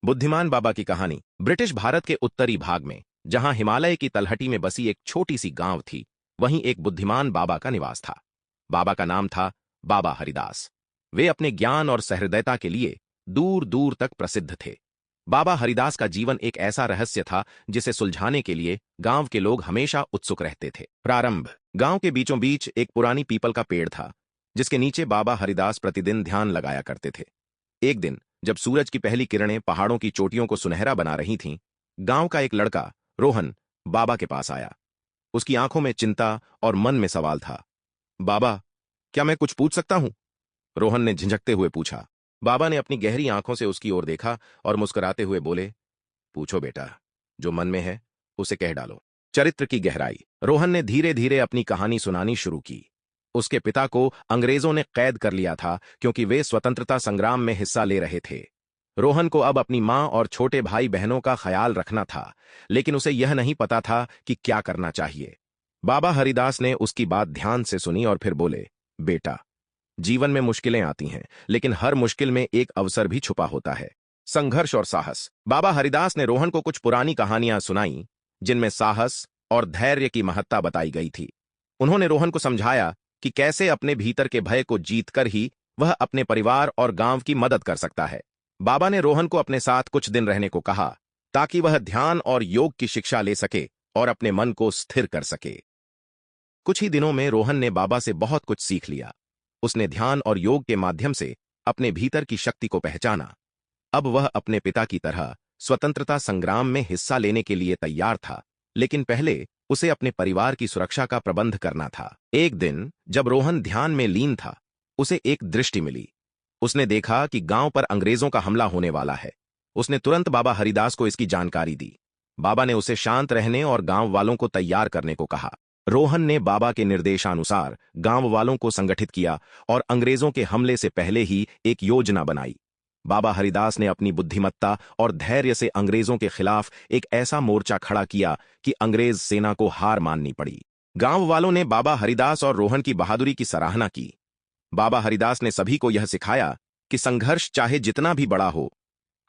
बुद्धिमान बाबा की कहानी। ब्रिटिश भारत के उत्तरी भाग में, जहां हिमालय की तलहटी में बसी एक छोटी सी गांव थी, वहीं एक बुद्धिमान बाबा का निवास था। बाबा का नाम था बाबा हरिदास। वे अपने ज्ञान और सहृदयता के लिए दूर दूर तक प्रसिद्ध थे। बाबा हरिदास का जीवन एक ऐसा रहस्य था जिसे सुलझाने के लिए गांव के लोग हमेशा उत्सुक रहते थे। प्रारंभ। गांव के बीचों बीच एक पुरानी पीपल का पेड़ था, जिसके नीचे बाबा हरिदास प्रतिदिन ध्यान लगाया करते थे। एक दिन जब सूरज की पहली किरणें पहाड़ों की चोटियों को सुनहरा बना रही थीं, गांव का एक लड़का रोहन बाबा के पास आया। उसकी आंखों में चिंता और मन में सवाल था। बाबा, क्या मैं कुछ पूछ सकता हूं? रोहन ने झिझकते हुए पूछा। बाबा ने अपनी गहरी आंखों से उसकी ओर देखा और मुस्कुराते हुए बोले, पूछो बेटा, जो मन में है उसे कह डालो। चरित्र की गहराई। रोहन ने धीरे धीरे अपनी कहानी सुनानी शुरू की। उसके पिता को अंग्रेजों ने कैद कर लिया था क्योंकि वे स्वतंत्रता संग्राम में हिस्सा ले रहे थे। रोहन को अब अपनी मां और छोटे भाई बहनों का ख्याल रखना था, लेकिन उसे यह नहीं पता था कि क्या करना चाहिए। बाबा हरिदास ने उसकी बात ध्यान से सुनी और फिर बोले, बेटा, जीवन में मुश्किलें आती हैं, लेकिन हर मुश्किल में एक अवसर भी छुपा होता है। संघर्ष और साहस। बाबा हरिदास ने रोहन को कुछ पुरानी कहानियां सुनाई, जिनमें साहस और धैर्य की महत्ता बताई गई थी। उन्होंने रोहन को समझाया कि कैसे अपने भीतर के भय को जीतकर ही वह अपने परिवार और गांव की मदद कर सकता है। बाबा ने रोहन को अपने साथ कुछ दिन रहने को कहा, ताकि वह ध्यान और योग की शिक्षा ले सके और अपने मन को स्थिर कर सके। कुछ ही दिनों में रोहन ने बाबा से बहुत कुछ सीख लिया। उसने ध्यान और योग के माध्यम से अपने भीतर की शक्ति को पहचाना। अब वह अपने पिता की तरह स्वतंत्रता संग्राम में हिस्सा लेने के लिए तैयार था, लेकिन पहले उसे अपने परिवार की सुरक्षा का प्रबंध करना था। एक दिन जब रोहन ध्यान में लीन था, उसे एक दृष्टि मिली। उसने देखा कि गांव पर अंग्रेजों का हमला होने वाला है। उसने तुरंत बाबा हरिदास को इसकी जानकारी दी। बाबा ने उसे शांत रहने और गांव वालों को तैयार करने को कहा। रोहन ने बाबा के निर्देशानुसार गांव वालों को संगठित किया और अंग्रेजों के हमले से पहले ही एक योजना बनाई। बाबा हरिदास ने अपनी बुद्धिमत्ता और धैर्य से अंग्रेजों के खिलाफ एक ऐसा मोर्चा खड़ा किया कि अंग्रेज सेना को हार माननी पड़ी। गांव वालों ने बाबा हरिदास और रोहन की बहादुरी की सराहना की। बाबा हरिदास ने सभी को यह सिखाया कि संघर्ष चाहे जितना भी बड़ा हो,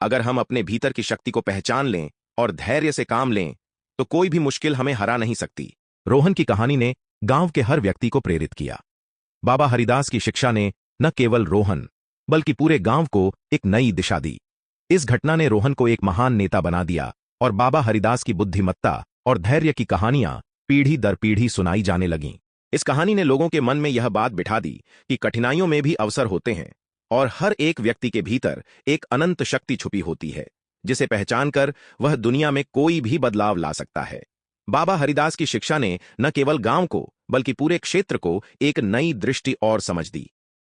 अगर हम अपने भीतर की शक्ति को पहचान लें और धैर्य से काम लें, तो कोई भी मुश्किल हमें हरा नहीं सकती। रोहन की कहानी ने गांव के हर व्यक्ति को प्रेरित किया। बाबा हरिदास की शिक्षा ने न केवल रोहन बल्कि पूरे गांव को एक नई दिशा दी। इस घटना ने रोहन को एक महान नेता बना दिया और बाबा हरिदास की बुद्धिमत्ता और धैर्य की कहानियां पीढ़ी दर पीढ़ी सुनाई जाने लगीं। इस कहानी ने लोगों के मन में यह बात बिठा दी कि कठिनाइयों में भी अवसर होते हैं और हर एक व्यक्ति के भीतर एक अनंत शक्ति छुपी होती है, जिसे पहचानकर वह दुनिया में कोई भी बदलाव ला सकता है। बाबा हरिदास की शिक्षा ने न केवल गांव को बल्कि पूरे क्षेत्र को एक नई दृष्टि और समझ दी।